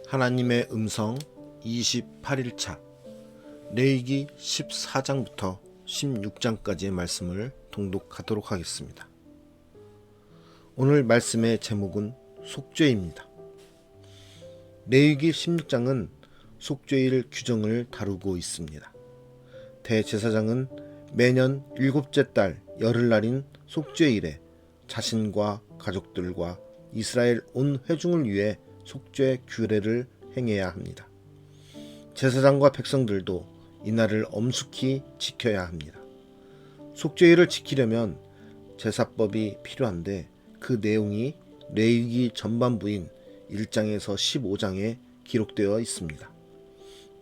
하나님의 음성 28일차 레위기 14장부터 16장까지의 말씀을 통독하도록 하겠습니다. 오늘 말씀의 제목은 속죄입니다. 레위기 16장은 속죄일 규정을 다루고 있습니다. 대제사장은 매년 7째 달 열흘날인 속죄일에 자신과 가족들과 이스라엘 온 회중을 위해 속죄 규례를 행해야 합니다. 제사장과 백성들도 이날을 엄숙히 지켜야 합니다. 속죄일을 지키려면 제사법이 필요한데 그 내용이 레위기 전반부인 1장에서 15장에 기록되어 있습니다.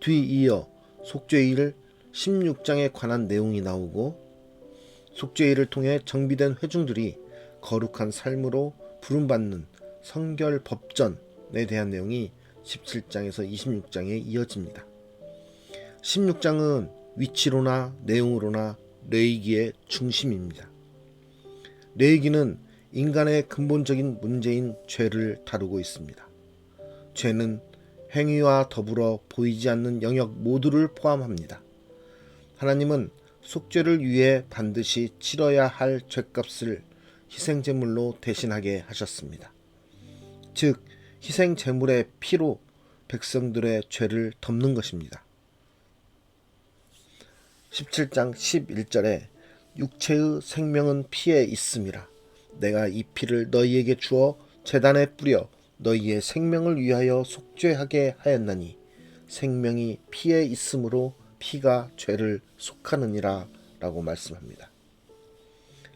뒤이어 속죄일 16장에 관한 내용이 나오고 속죄일을 통해 정비된 회중들이 거룩한 삶으로 부름받는 성결 법전에 대한 내용이 17장에서 26장에 이어집니다. 16장은 위치로나 내용으로나 레위기의 중심입니다. 레위기는 인간의 근본적인 문제인 죄를 다루고 있습니다. 죄는 행위와 더불어 보이지 않는 영역 모두를 포함합니다. 하나님은 속죄를 위해 반드시 치러야 할 죄값을 희생제물로 대신하게 하셨습니다. 즉 희생제물의 피로 백성들의 죄를 덮는 것입니다. 17장 11절에 육체의 생명은 피에 있음이라 내가 이 피를 너희에게 주어 제단에 뿌려 너희의 생명을 위하여 속죄하게 하였나니 생명이 피에 있으므로 피가 죄를 속하느니라 라고 말씀합니다.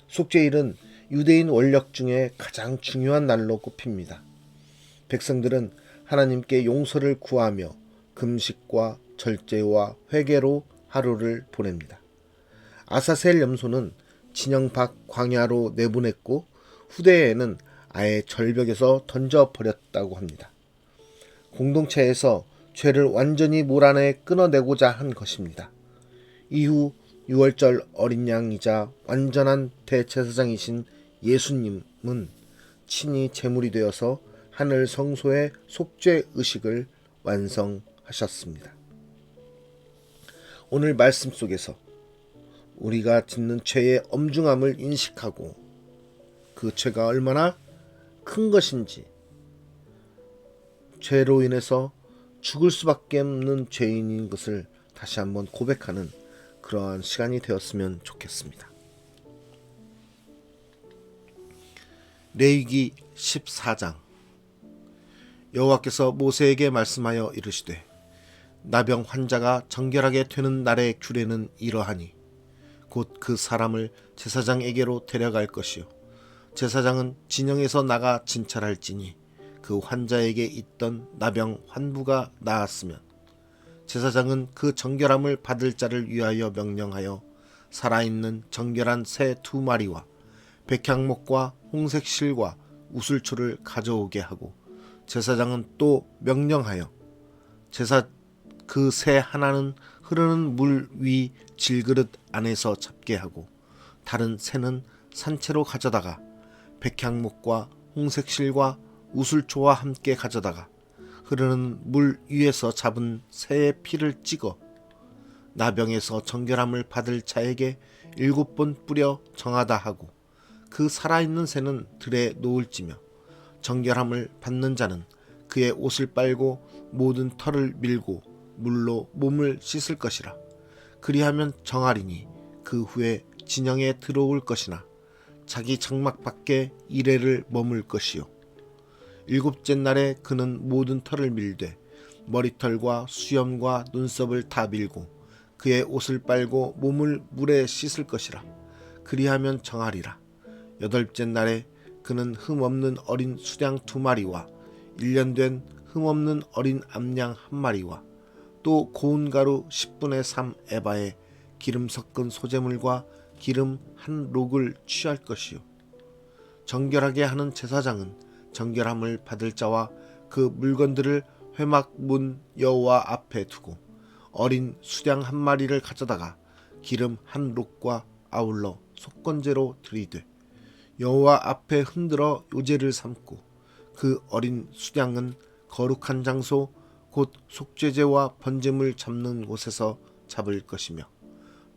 속죄일은 유대인 원력 중에 가장 중요한 날로 꼽힙니다. 백성들은 하나님께 용서를 구하며 금식과 절제와 회개로 하루를 보냅니다. 아사셀 염소는 진영 밖 광야로 내보냈고 후대에는 아예 절벽에서 던져버렸다고 합니다. 공동체에서 죄를 완전히 몰아내 끊어내고자 한 것입니다. 이후 6월절 어린 양이자 완전한 대제사장이신 예수님은 친히 제물이 되어서 하늘 성소의 속죄 의식을 완성하셨습니다. 오늘 말씀 속에서 우리가 짓는 죄의 엄중함을 인식하고 그 죄가 얼마나 큰 것인지, 죄로 인해서 죽을 수밖에 없는 죄인인 것을 다시 한번 고백하는 그러한 시간이 되었으면 좋겠습니다. 레위기 14장 여호와께서 모세에게 말씀하여 이르시되 나병 환자가 정결하게 되는 날의 규례는 이러하니 곧 그 사람을 제사장에게로 데려갈 것이요 제사장은 진영에서 나가 진찰할지니 그 환자에게 있던 나병 환부가 나았으면 제사장은 그 정결함을 받을 자를 위하여 명령하여 살아있는 정결한 새 2마리와 백향목과 홍색 실과 우슬초를 가져오게 하고 제사장은 또 명령하여 그 새 하나는 흐르는 물 위 질그릇 안에서 잡게 하고 다른 새는 산채로 가져다가 백향목과 홍색 실과 우슬초와 함께 가져다가 흐르는 물 위에서 잡은 새의 피를 찍어 나병에서 정결함을 받을 자에게 7번 뿌려 정하다 하고 그 살아있는 새는 들에 놓을지며 정결함을 받는 자는 그의 옷을 빨고 모든 털을 밀고 물로 몸을 씻을 것이라. 그리하면 정하리니 그 후에 진영에 들어올 것이나 자기 장막 밖에 이레를 머물 것이요 7째 날에 그는 모든 털을 밀되 머리털과 수염과 눈썹을 다 밀고 그의 옷을 빨고 몸을 물에 씻을 것이라. 그리하면 정하리라. 8째 날에 그는 흠없는 어린 수양 2마리와 1년 된 흠없는 어린 암양 1마리와 또 고운 가루 10분의 3 에바에 기름 섞은 소재물과 기름 1록을 취할 것이요 정결하게 하는 제사장은 정결함을 받을 자와 그 물건들을 회막 문 여호와 앞에 두고 어린 수양 1마리를 가져다가 기름 1록과 아울러 속건제로 드리되 여호와 앞에 흔들어 요제를 삼고 그 어린 수양은 거룩한 장소 곧 속죄제와 번제물 잡는 곳에서 잡을 것이며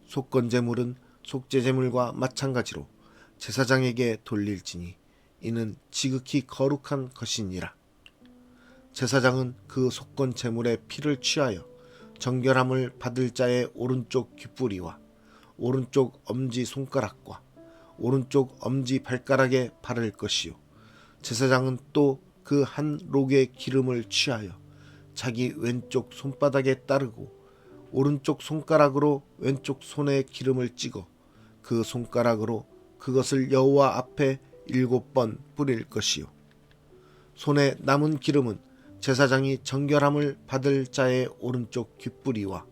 속건제물은 속죄제물과 마찬가지로 제사장에게 돌릴지니 이는 지극히 거룩한 것이니라. 제사장은 그 속건제물의 피를 취하여 정결함을 받을 자의 오른쪽 귓뿌리와 오른쪽 엄지손가락과 오른쪽 엄지발가락에 바를 것이요 제사장은 또 그 한 록의 기름을 취하여 자기 왼쪽 손바닥에 따르고 오른쪽 손가락으로 왼쪽 손에 기름을 찍어 그 손가락으로 그것을 여호와 앞에 7번 뿌릴 것이요 손에 남은 기름은 제사장이 정결함을 받을 자의 오른쪽 귓뿌리와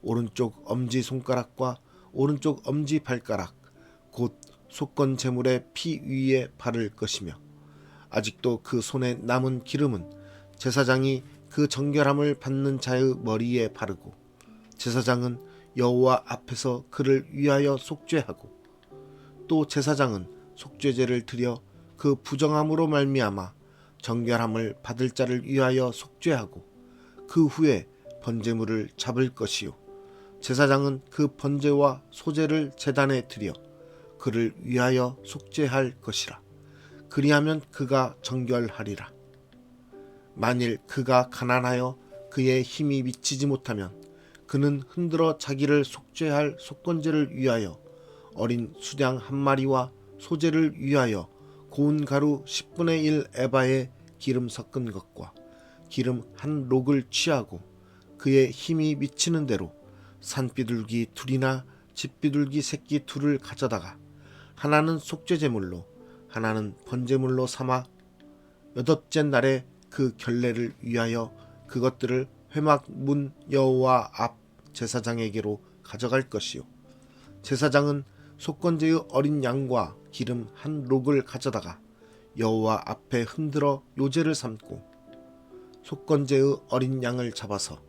오른쪽 엄지손가락과 오른쪽 엄지발가락 곧 속건제물의 피 위에 바를 것이며 아직도 그 손에 남은 기름은 제사장이 그 정결함을 받는 자의 머리에 바르고 제사장은 여호와 앞에서 그를 위하여 속죄하고 또 제사장은 속죄제를 드려 그 부정함으로 말미암아 정결함을 받을 자를 위하여 속죄하고 그 후에 번제물을 잡을 것이요 제사장은 그 번제와 소제를 제단에 드려 그를 위하여 속죄할 것이라. 그리하면 그가 정결하리라. 만일 그가 가난하여 그의 힘이 미치지 못하면 그는 흔들어 자기를 속죄할 속건제를 위하여 어린 수량 한 마리와 소제를 위하여 고운 가루 10분의 1 에바에 기름 섞은 것과 기름 한 록을 취하고 그의 힘이 미치는 대로 산비둘기 둘이나 집비둘기 새끼 둘을 가져다가 하나는 속죄제물로 하나는 번제물로 삼아 8째 날에 그 결례를 위하여 그것들을 회막 문 여호와 앞 제사장에게로 가져갈 것이요 제사장은 속건제의 어린 양과 기름 한 록을 가져다가 여호와 앞에 흔들어 요제를 삼고 속건제의 어린 양을 잡아서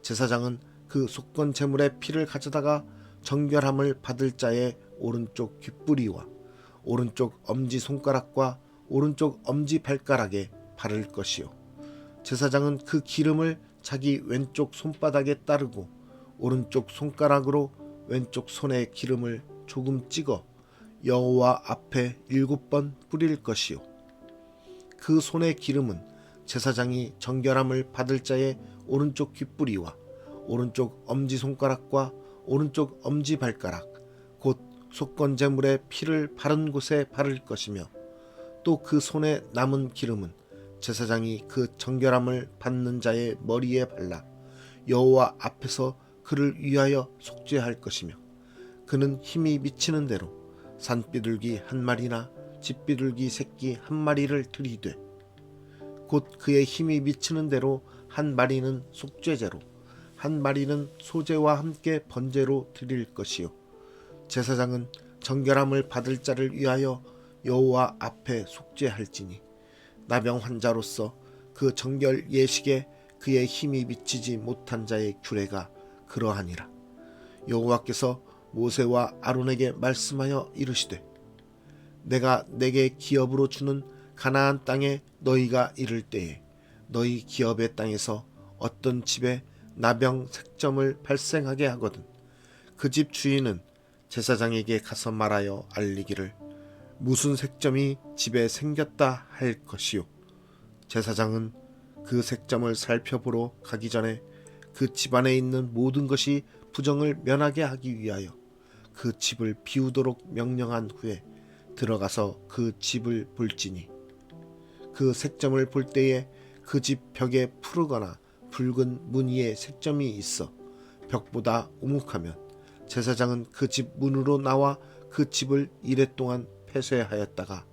제사장은 그 속건제물의 피를 가져다가 정결함을 받을 자의 오른쪽 귓뿌리와 오른쪽 엄지손가락과 오른쪽 엄지발가락에 바를 것이요 제사장은 그 기름을 자기 왼쪽 손바닥에 따르고 오른쪽 손가락으로 왼쪽 손에 기름을 조금 찍어 여호와 앞에 7번 뿌릴 것이요 그 손의 기름은 제사장이 정결함을 받을 자의 오른쪽 귓뿌리와 오른쪽 엄지손가락과 오른쪽 엄지발가락 곧 속건제물의 피를 바른 곳에 바를 것이며 또 그 손에 남은 기름은 제사장이 그 정결함을 받는 자의 머리에 발라 여호와 앞에서 그를 위하여 속죄할 것이며 그는 힘이 미치는 대로 산비둘기 한 마리나 집비둘기 새끼 한 마리를 드리되 곧 그의 힘이 미치는 대로 한 마리는 속죄제로 한 마리는 소제와 함께 번제로 드릴 것이요 제사장은 정결함을 받을 자를 위하여 여호와 앞에 속죄할지니 나병 환자로서 그 정결 예식에 그의 힘이 미치지 못한 자의 규례가 그러하니라. 여호와께서 모세와 아론에게 말씀하여 이르시되 내가 내게 기업으로 주는 가나안 땅에 너희가 이를 때에 너희 기업의 땅에서 어떤 집에 나병 색점을 발생하게 하거든 그 집 주인은 제사장에게 가서 말하여 알리기를 무슨 색점이 집에 생겼다 할 것이요 제사장은 그 색점을 살펴보러 가기 전에 그 집안에 있는 모든 것이 부정을 면하게 하기 위하여 그 집을 비우도록 명령한 후에 들어가서 그 집을 볼지니 그 색점을 볼 때에 그 집 벽에 푸르거나 붉은 무늬의 색점이 있어 벽보다 우묵하면 제사장은 그 집 문으로 나와 그 집을 이래 동안 폐쇄하였다가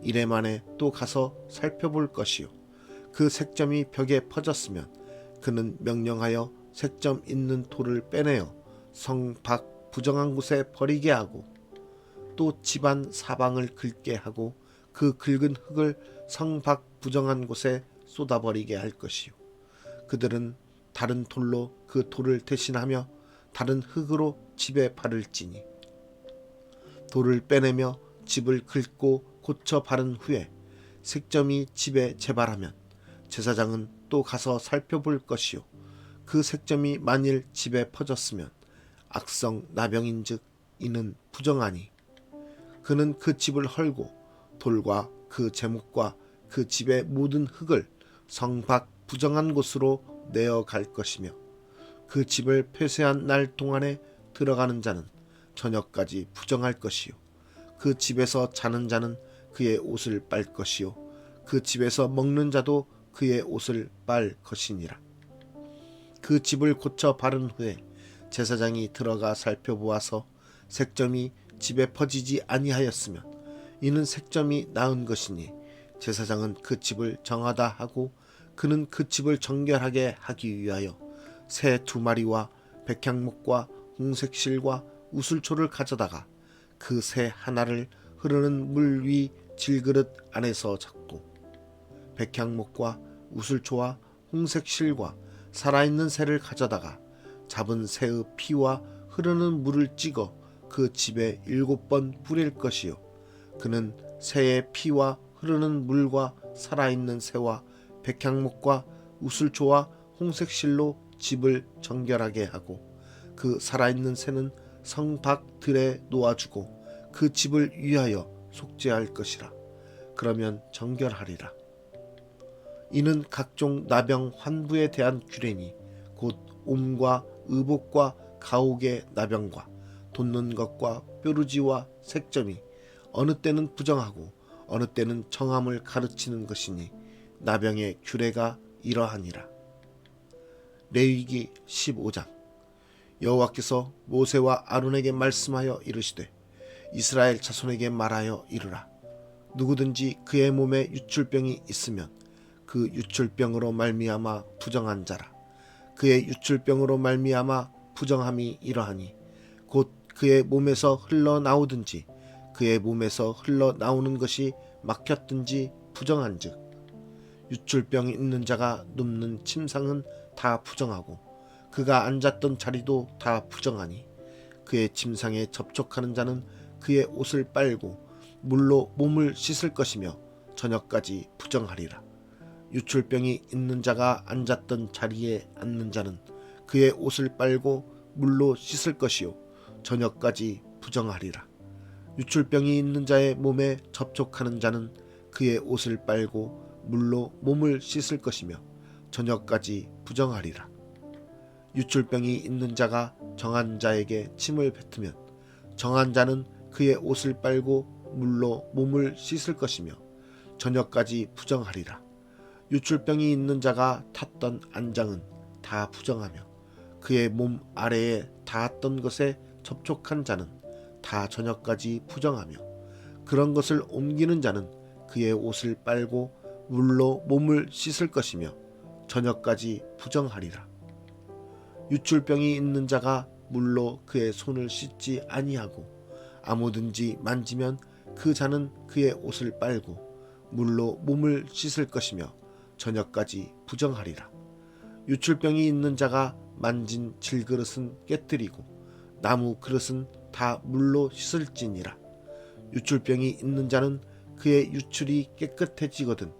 이래 만에 또 가서 살펴볼 것이요 그 색점이 벽에 퍼졌으면 그는 명령하여 색점 있는 돌을 빼내어 성 밖 부정한 곳에 버리게 하고 또 집안 사방을 긁게 하고 그 긁은 흙을 성 밖 부정한 곳에 쏟아버리게 할 것이요 그들은 다른 돌로 그 돌을 대신하며 다른 흙으로 집에 바를지니 돌을 빼내며 집을 긁고 고쳐 바른 후에 색점이 집에 재발하면 제사장은 또 가서 살펴볼 것이요 그 색점이 만일 집에 퍼졌으면 악성 나병인즉 이는 부정하니 그는 그 집을 헐고 돌과 그 제목과 그 집의 모든 흙을 성 밖 부정한 곳으로 내어 갈 것이며 그 집을 폐쇄한 날 동안에 들어가는 자는 저녁까지 부정할 것이요 그 집에서 자는 자는 그의 옷을 빨 것이요 그 집에서 먹는 자도 그의 옷을 빨 것이니라. 그 집을 고쳐 바른 후에 제사장이 들어가 살펴보아서 색점이 집에 퍼지지 아니하였으면 이는 색점이 나은 것이니 제사장은 그 집을 정하다 하고 그는 그 집을 정결하게 하기 위하여 새 2마리와 백향목과 홍색실과 우슬초를 가져다가 그 새 하나를 흐르는 물 위 질그릇 안에서 잡고 백향목과 우슬초와 홍색실과 살아있는 새를 가져다가 잡은 새의 피와 흐르는 물을 찍어 그 집에 7번 뿌릴 것이요 그는 새의 피와 흐르는 물과 살아있는 새와 백향목과 우슬초와 홍색실로 집을 정결하게 하고 그 살아있는 새는 성 밖 들에 놓아주고 그 집을 위하여 속죄할 것이라. 그러면 정결하리라. 이는 각종 나병 환부에 대한 규례니 곧 옴과 의복과 가옥의 나병과 돋는 것과 뾰루지와 색점이 어느 때는 부정하고 어느 때는 정함을 가르치는 것이니 나병의 규례가 이러하니라. 레위기 15장. 여호와께서 모세와 아론에게 말씀하여 이르시되 이스라엘 자손에게 말하여 이르라. 누구든지 그의 몸에 유출병이 있으면 그 유출병으로 말미암아 부정한 자라. 그의 유출병으로 말미암아 부정함이 이러하니 곧 그의 몸에서 흘러나오든지 그의 몸에서 흘러나오는 것이 막혔든지 부정한즉 유출병이 있는 자가 눕는 침상은 다 부정하고 그가 앉았던 자리도 다 부정하니 그의 침상에 접촉하는 자는 그의 옷을 빨고 물로 몸을 씻을 것이며 저녁까지 부정하리라. 유출병이 있는 자가 앉았던 자리에 앉는 자는 그의 옷을 빨고 물로 씻을 것이요 저녁까지 부정하리라. 유출병이 있는 자의 몸에 접촉하는 자는 그의 옷을 빨고 물로 몸을 씻을 것이며 저녁까지 부정하리라. 유출병이 있는 자가 정한 자에게 침을 뱉으면 정한 자는 그의 옷을 빨고 물로 몸을 씻을 것이며 저녁까지 부정하리라. 유출병이 있는 자가 탔던 안장은 다 부정하며 그의 몸 아래에 닿았던 것에 접촉한 자는 다 저녁까지 부정하며 그런 것을 옮기는 자는 그의 옷을 빨고 물로 몸을 씻을 것이며 저녁까지 부정하리라. 유출병이 있는 자가 물로 그의 손을 씻지 아니하고 아무든지 만지면 그 자는 그의 옷을 빨고 물로 몸을 씻을 것이며 저녁까지 부정하리라. 유출병이 있는 자가 만진 질그릇은 깨뜨리고 나무 그릇은 다 물로 씻을지니라. 유출병이 있는 자는 그의 유출이 깨끗해지거든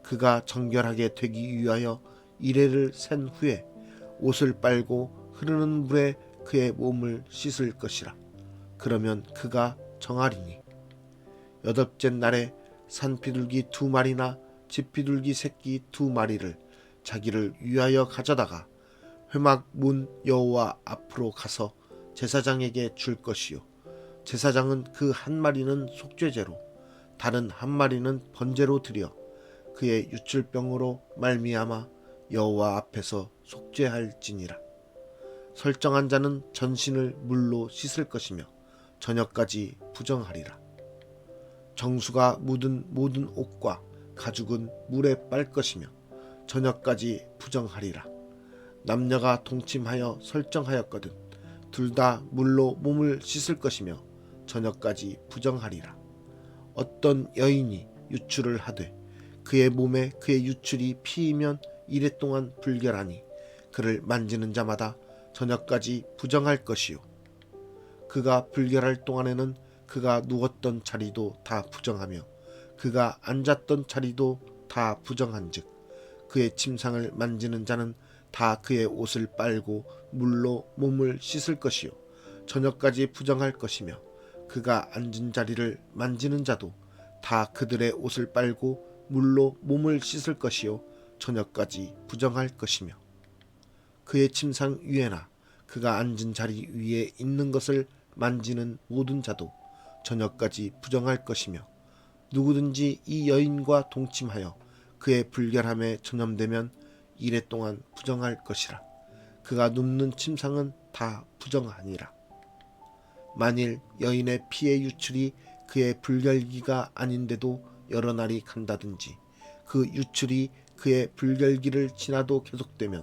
그가 정결하게 되기 위하여 이레를 센 후에 옷을 빨고 흐르는 물에 그의 몸을 씻을 것이라. 그러면 그가 정하리니 8째 날에 산비둘기 2마리나 집비둘기 새끼 2마리를 자기를 위하여 가져다가 회막 문 여호와 앞으로 가서 제사장에게 줄 것이요 제사장은 그 1마리는 속죄제로 다른 1마리는 번제로 드려 그의 유출병으로 말미암아 여호와 앞에서 속죄할지니라. 설정한 자는 전신을 물로 씻을 것이며 저녁까지 부정하리라. 정수가 묻은 모든 옷과 가죽은 물에 빨 것이며 저녁까지 부정하리라. 남녀가 동침하여 설정하였거든 둘 다 물로 몸을 씻을 것이며 저녁까지 부정하리라. 어떤 여인이 유출을 하되 그의 몸에 그의 유출이 피이면 이레 동안 불결하니 그를 만지는 자마다 저녁까지 부정할 것이요 그가 불결할 동안에는 그가 누웠던 자리도 다 부정하며 그가 앉았던 자리도 다 부정한즉 그의 침상을 만지는 자는 다 그의 옷을 빨고 물로 몸을 씻을 것이요 저녁까지 부정할 것이며 그가 앉은 자리를 만지는 자도 다 그들의 옷을 빨고 물로 몸을 씻을 것이요 저녁까지 부정할 것이며 그의 침상 위에나 그가 앉은 자리 위에 있는 것을 만지는 모든 자도 저녁까지 부정할 것이며 누구든지 이 여인과 동침하여 그의 불결함에 전염되면 이레 동안 부정할 것이라. 그가 눕는 침상은 다 부정하니라. 만일 여인의 피의 유출이 그의 불결기가 아닌데도 여러 날이 간다든지 그 유출이 그의 불결기를 지나도 계속되면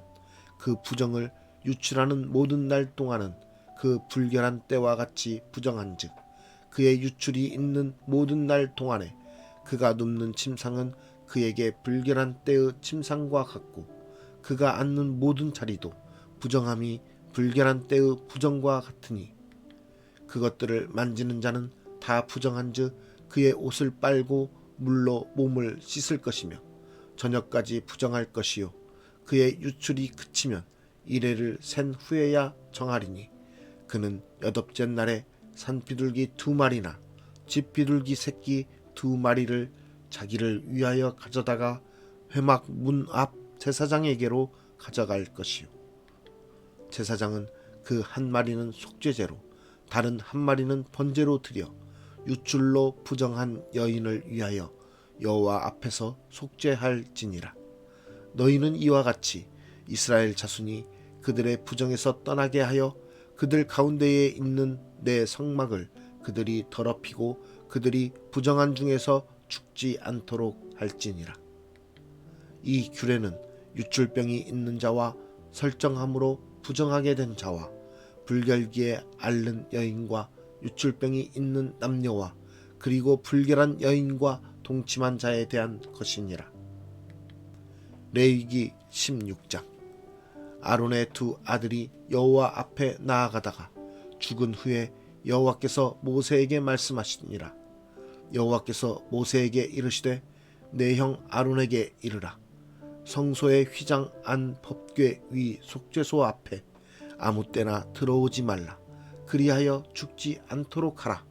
그 부정을 유출하는 모든 날 동안은 그 불결한 때와 같이 부정한즉 그의 유출이 있는 모든 날 동안에 그가 눕는 침상은 그에게 불결한 때의 침상과 같고 그가 앉는 모든 자리도 부정함이 불결한 때의 부정과 같으니 그것들을 만지는 자는 다 부정한즉 그의 옷을 빨고 물로 몸을 씻을 것이며 저녁까지 부정할 것이요 그의 유출이 그치면 이레를 센 후에야 정하리니 그는 여덟째 날에 산비둘기 2마리나 집비둘기 새끼 2마리를 자기를 위하여 가져다가 회막 문 앞 제사장에게로 가져갈 것이요 제사장은 그 한 마리는 속죄제로 다른 한 마리는 번제로 드려 유출로 부정한 여인을 위하여 여호와 앞에서 속죄할지니라. 너희는 이와 같이 이스라엘 자손이 그들의 부정에서 떠나게 하여 그들 가운데에 있는 내 성막을 그들이 더럽히고 그들이 부정한 중에서 죽지 않도록 할지니라. 이 규례는 유출병이 있는 자와 설정함으로 부정하게 된 자와 불결기에 앓는 여인과 유출병이 있는 남녀와 그리고 불결한 여인과 동침한 자에 대한 것이니라. 레위기 16장. 아론의 2 아들이 여호와 앞에 나아가다가 죽은 후에 여호와께서 모세에게 말씀하시니라. 여호와께서 모세에게 이르시되 내 형 아론에게 이르라. 성소의 휘장 안 법궤 위 속죄소 앞에 아무 때나 들어오지 말라. 그리하여 죽지 않도록 하라.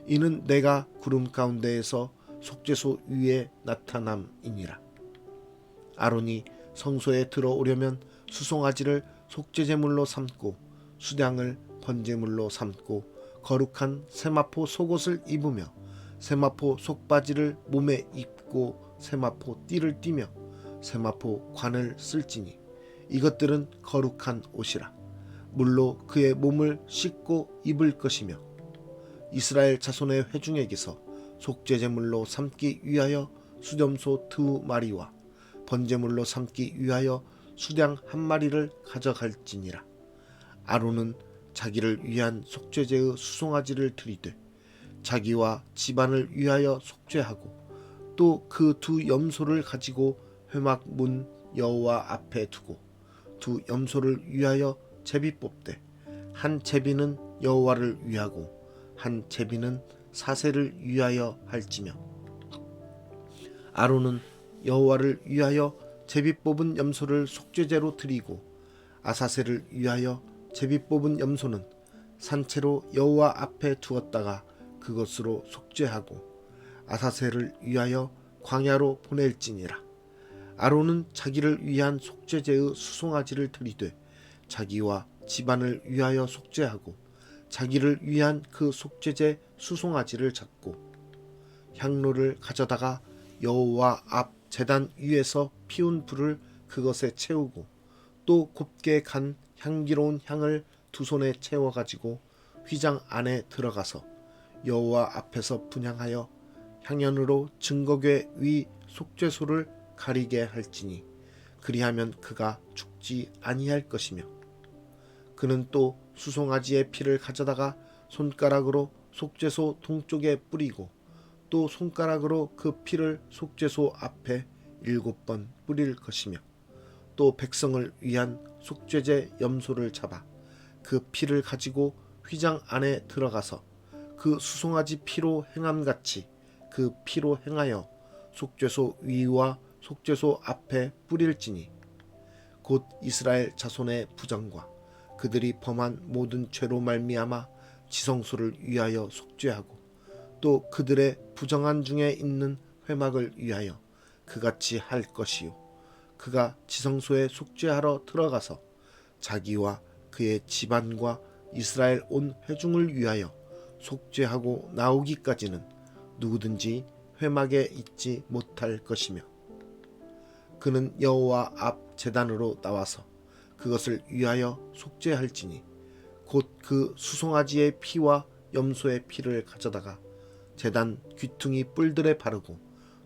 이는 내가 구름 가운데에서 속죄소 위에 나타남이니라. 아론이 성소에 들어오려면 수송아지를 속죄제물로 삼고 수량을 번제물로 삼고 거룩한 세마포 속옷을 입으며 세마포 속바지를 몸에 입고 세마포 띠를 띠며 세마포 관을 쓸지니 이것들은 거룩한 옷이라. 물로 그의 몸을 씻고 입을 것이며 이스라엘 자손의 회중에게서 속죄제물로 삼기 위하여 수렴소 2마리와 번제물로 삼기 위하여 수량 1마리를 가져갈지니라. 아론은 자기를 위한 속죄제의 수송아지를 드리되 자기와 집안을 위하여 속죄하고 또 그 2 염소를 가지고 회막 문 여호와 앞에 두고 2 염소를 위하여 제비 뽑되 한 제비는 여호와를 위하고 한 제비는 사세를 위하여 할지며 아론은 여호와를 위하여 제비 뽑은 염소를 속죄제로 드리고 아사세를 위하여 제비 뽑은 염소는 산채로 여호와 앞에 두었다가 그것으로 속죄하고 아사세를 위하여 광야로 보낼지니라. 아론은 자기를 위한 속죄제의 수송아지를 드리되 자기와 집안을 위하여 속죄하고 자기를 위한 그 속죄제 수송아지를 잡고 향로를 가져다가 여호와 앞 제단 위에서 피운 불을 그것에 채우고 또 곱게 간 향기로운 향을 2 손에 채워 가지고 휘장 안에 들어가서 여호와 앞에서 분향하여 향연으로 증거궤 위 속죄소를 가리게 할지니 그리하면 그가 죽지 아니할 것이며 그는 또 수송아지의 피를 가져다가 손가락으로 속죄소 동쪽에 뿌리고 또 손가락으로 그 피를 속죄소 앞에 7번 뿌릴 것이며 또 백성을 위한 속죄제 염소를 잡아 그 피를 가지고 휘장 안에 들어가서 그 수송아지 피로 행함같이 그 피로 행하여 속죄소 위와 속죄소 앞에 뿌릴지니 곧 이스라엘 자손의 부정과 그들이 범한 모든 죄로 말미암아 지성소를 위하여 속죄하고 또 그들의 부정한 중에 있는 회막을 위하여 그같이 할 것이요 그가 지성소에 속죄하러 들어가서 자기와 그의 집안과 이스라엘 온 회중을 위하여 속죄하고 나오기까지는 누구든지 회막에 있지 못할 것이며 그는 여호와 앞 제단으로 나와서 그것을 위하여 속죄할지니 곧 그 수송아지의 피와 염소의 피를 가져다가 제단 귀퉁이 뿔들에 바르고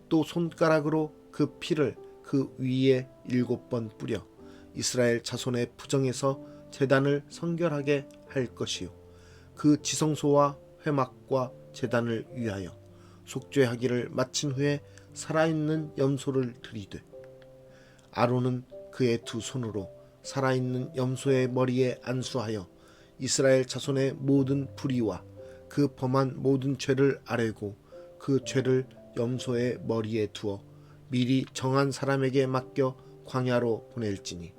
또 손가락으로 그 피를 그 위에 7번 뿌려 이스라엘 자손의 부정에서 제단을 성결하게 할 것이요 그 지성소와 회막과 제단을 위하여 속죄하기를 마친 후에 살아있는 염소를 드리되 아론은 그의 두 손으로 살아있는 염소의 머리에 안수하여 이스라엘 자손의 모든 불의와 그 범한 모든 죄를 아뢰고 그 죄를 염소의 머리에 두어 미리 정한 사람에게 맡겨 광야로 보낼지니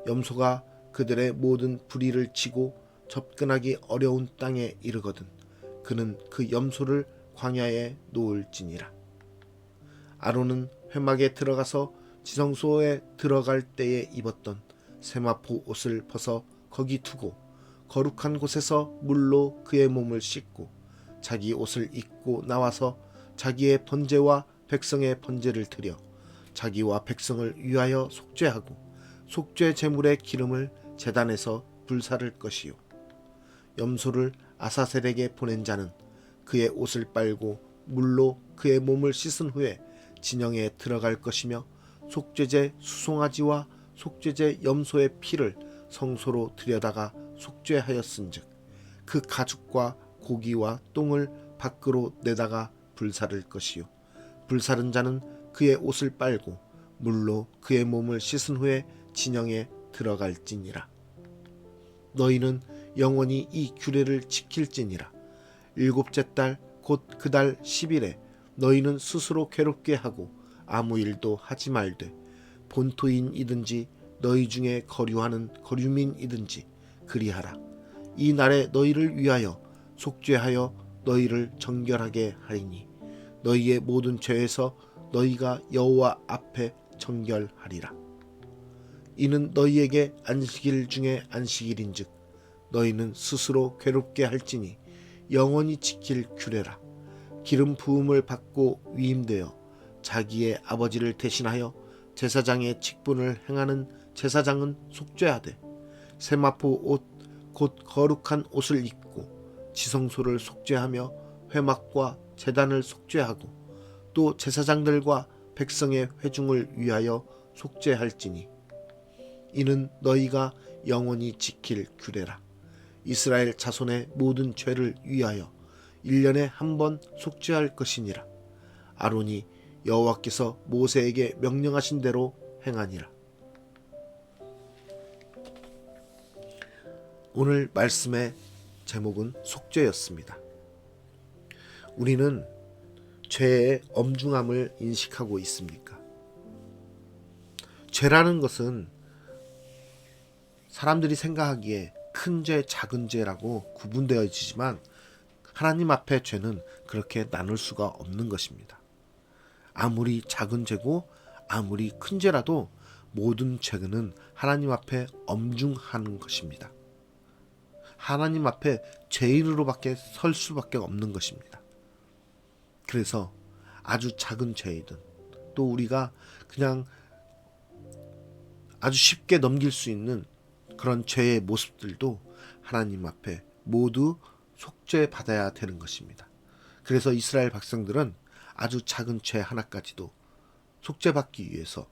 염소가 그들의 모든 불의를 치고 접근하기 어려운 땅에 이르거든 그는 그 염소를 광야에 놓을지니라. 아론은 회막에 들어가서 지성소에 들어갈 때에 입었던 세마포 옷을 벗어 거기 두고 거룩한 곳에서 물로 그의 몸을 씻고 자기 옷을 입고 나와서 자기의 번제와 백성의 번제를 드려 자기와 백성을 위하여 속죄하고 속죄 제물의 기름을 제단에서 불사를 것이요 염소를 아사셀에게 보낸 자는 그의 옷을 빨고 물로 그의 몸을 씻은 후에 진영에 들어갈 것이며 속죄제 수송아지와 속죄제 염소의 피를 성소로 들여다가 속죄하였은즉 그 가죽과 고기와 똥을 밖으로 내다가 불사를 것이요 불사른 자는 그의 옷을 빨고 물로 그의 몸을 씻은 후에 진영에 들어갈지니라. 너희는 영원히 이 규례를 지킬지니라. 7째 달 곧 그 달 10일에 너희는 스스로 괴롭게 하고 아무 일도 하지 말되 본토인이든지 너희 중에 거류하는 거류민이든지 그리하라. 이 날에 너희를 위하여 속죄하여 너희를 정결하게 하리니 너희의 모든 죄에서 너희가 여호와 앞에 정결하리라. 이는 너희에게 안식일 중에 안식일인즉 너희는 스스로 괴롭게 할지니 영원히 지킬 규례라. 기름 부음을 받고 위임되어 자기의 아버지를 대신하여 제사장의 직분을 행하는 제사장은 속죄하되 세마포 옷 곧 거룩한 옷을 입고 지성소를 속죄하며 회막과 제단을 속죄하고 또 제사장들과 백성의 회중을 위하여 속죄할지니 이는 너희가 영원히 지킬 규례라. 이스라엘 자손의 모든 죄를 위하여 1년에 한 번 속죄할 것이니라. 아론이 여호와께서 모세에게 명령하신 대로 행하니라. 오늘 말씀의 제목은 속죄였습니다. 우리는 죄의 엄중함을 인식하고 있습니까? 죄라는 것은 사람들이 생각하기에 큰 죄, 작은 죄라고 구분되어지지만 하나님 앞에 죄는 그렇게 나눌 수가 없는 것입니다. 아무리 작은 죄고 아무리 큰 죄라도 모든 죄는 하나님 앞에 엄중한 것입니다. 하나님 앞에 죄인으로밖에 설 수밖에 없는 것입니다. 그래서 아주 작은 죄이든 또 우리가 그냥 아주 쉽게 넘길 수 있는 그런 죄의 모습들도 하나님 앞에 모두 속죄 받아야 되는 것입니다. 그래서 이스라엘 백성들은 아주 작은 죄 하나까지도 속죄받기 위해서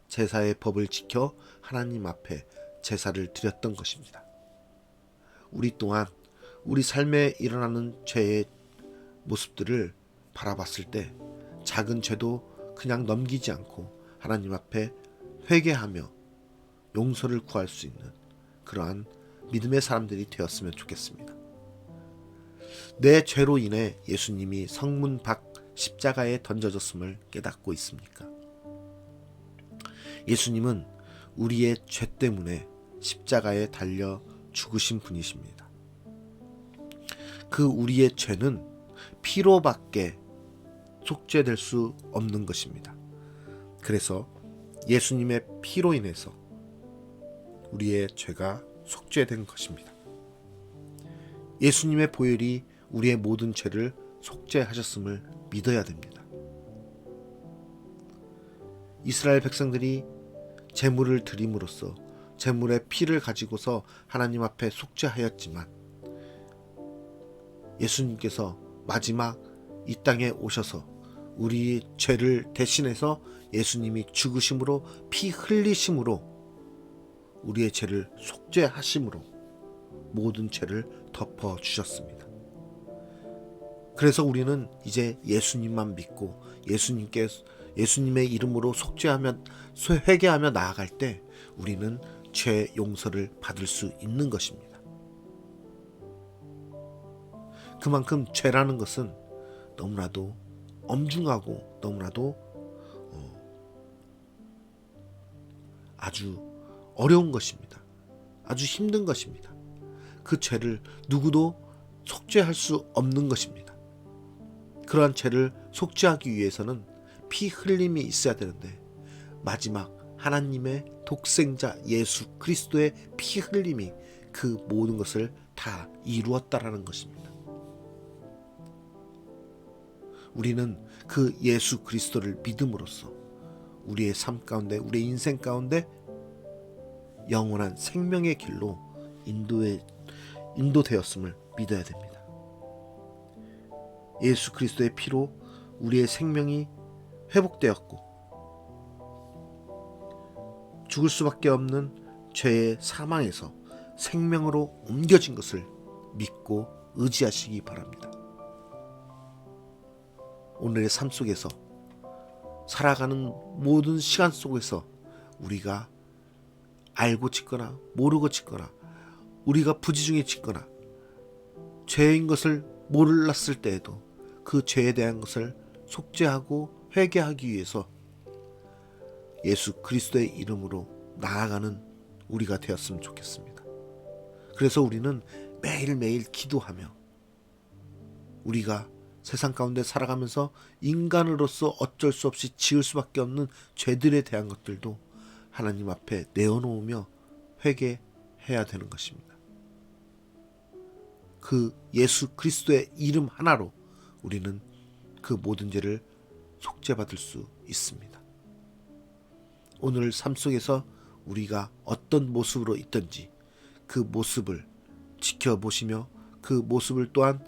제사의 법을 지켜 하나님 앞에 제사를 드렸던 것입니다. 우리 또한 우리 삶에 일어나는 죄의 모습들을 바라봤을 때 작은 죄도 그냥 넘기지 않고 하나님 앞에 회개하며 용서를 구할 수 있는 그러한 믿음의 사람들이 되었으면 좋겠습니다. 내 죄로 인해 예수님이 성문 밖 십자가에 던져졌음을 깨닫고 있습니까? 예수님은 우리의 죄 때문에 십자가에 달려 죽으신 분이십니다. 그 우리의 죄는 피로밖에 속죄될 수 없는 것입니다. 그래서 예수님의 피로 인해서 우리의 죄가 속죄된 것입니다. 예수님의 보혈이 우리의 모든 죄를 속죄하셨음을 믿어야 됩니다. 이스라엘 백성들이 제물을 드림으로써 제물의 피를 가지고서 하나님 앞에 속죄하였지만 예수님께서 마지막 이 땅에 오셔서 우리 죄를 대신해서 예수님이 죽으심으로 피 흘리심으로 우리의 죄를 속죄하심으로 모든 죄를 덮어 주셨습니다. 그래서 우리는 이제 예수님만 믿고 예수님의 이름으로 회개하며 나아갈 때 우리는 죄 용서를 받을 수 있는 것입니다. 그만큼 죄라는 것은 너무나도 엄중하고 너무나도 아주 어려운 것입니다. 아주 힘든 것입니다. 그 죄를 누구도 속죄할 수 없는 것입니다. 그러한 죄를 속죄하기 위해서는 피 흘림이 있어야 되는데 마지막 하나님의 독생자 예수 그리스도의 피 흘림이 그 모든 것을 다 이루었다라는 것입니다. 우리는 그 예수 그리스도를 믿음으로써 우리의 삶 가운데, 우리의 인생 가운데 영원한 생명의 길로 인도되었음을 믿어야 됩니다. 예수 그리스도의 피로 우리의 생명이 회복되었고 죽을 수밖에 없는 죄의 사망에서 생명으로 옮겨진 것을 믿고 의지하시기 바랍니다. 오늘의 삶 속에서 살아가는 모든 시간 속에서 우리가 알고 짓거나 모르고 짓거나 우리가 부지중에 짓거나 죄인 것을 몰랐을 때에도 그 죄에 대한 것을 속죄하고 회개하기 위해서 예수 그리스도의 이름으로 나아가는 우리가 되었으면 좋겠습니다. 그래서 우리는 매일매일 기도하며 우리가 세상 가운데 살아가면서 인간으로서 어쩔 수 없이 지을 수밖에 없는 죄들에 대한 것들도 하나님 앞에 내어놓으며 회개해야 되는 것입니다. 그 예수 그리스도의 이름 하나로 우리는 그 모든 죄를 속죄받을 수 있습니다. 오늘 삶 속에서 우리가 어떤 모습으로 있든지 그 모습을 지켜보시며 그 모습을 또한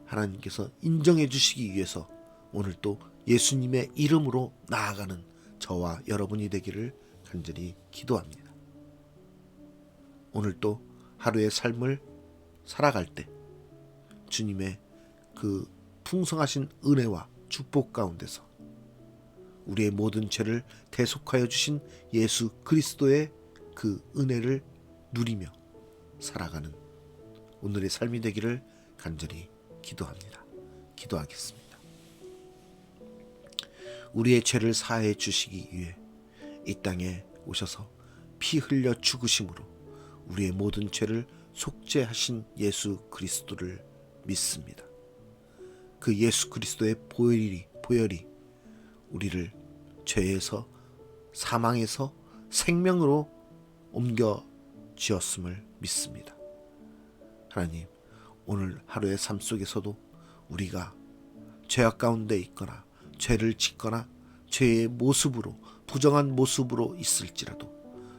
하나님께서 인정해 주시기 위해서 오늘 또 예수님의 이름으로 나아가는 저와 여러분이 되기를 간절히 기도합니다. 오늘 또 하루의 삶을 살아갈 때 주님의 그 풍성하신 은혜와 축복 가운데서 우리의 모든 죄를 대속하여 주신 예수 그리스도의 그 은혜를 누리며 살아가는 오늘의 삶이 되기를 간절히 기도합니다. 기도하겠습니다. 우리의 죄를 사해 주시기 위해 이 땅에 오셔서 피 흘려 죽으심으로 우리의 모든 죄를 속죄하신 예수 그리스도를 믿습니다. 그 예수 그리스도의 보혈이 우리를 죄에서 사망에서 생명으로 옮겨 지었음을 믿습니다. 하나님, 오늘 하루의 삶 속에서도 우리가 죄악 가운데 있거나 죄를 짓거나 죄의 모습으로 부정한 모습으로 있을지라도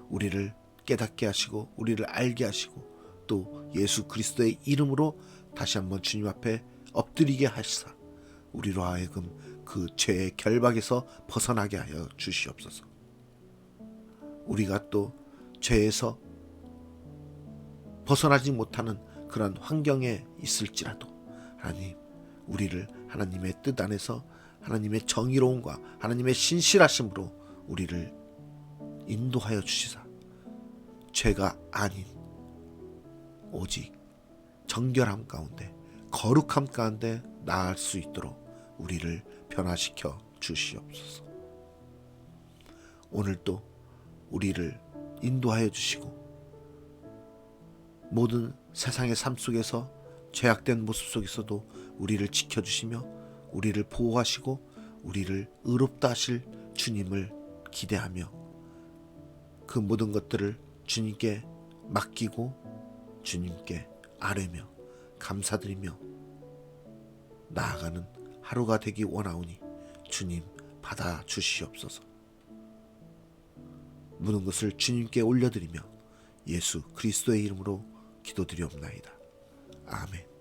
우리를 깨닫게 하시고 우리를 알게 하시고 또 예수 그리스도의 이름으로 다시 한번 주님 앞에 엎드리게 하시사 우리로 하여금 그 죄의 결박에서 벗어나게 하여 주시옵소서. 우리가 또 죄에서 벗어나지 못하는 그런 환경에 있을지라도 하나님, 우리를 하나님의 뜻 안에서 하나님의 정의로움과 하나님의 신실하심으로 우리를 인도하여 주시사 죄가 아닌 오직 정결함 가운데 거룩함 가운데 나아갈 수 있도록 우리를 변화시켜 주시옵소서. 오늘 또 우리를 인도하여 주시고 모든 세상의 삶 속에서 죄악된 모습 속에서도 우리를 지켜주시며 우리를 보호하시고 우리를 의롭다 하실 주님을 기대하며 그 모든 것들을 주님께 맡기고 주님께 아뢰며 감사드리며 나아가는 하루가 되기 원하오니 주님 받아 주시옵소서. 모든 것을 주님께 올려드리며 예수 그리스도의 이름으로 기도드리옵나이다. 아멘.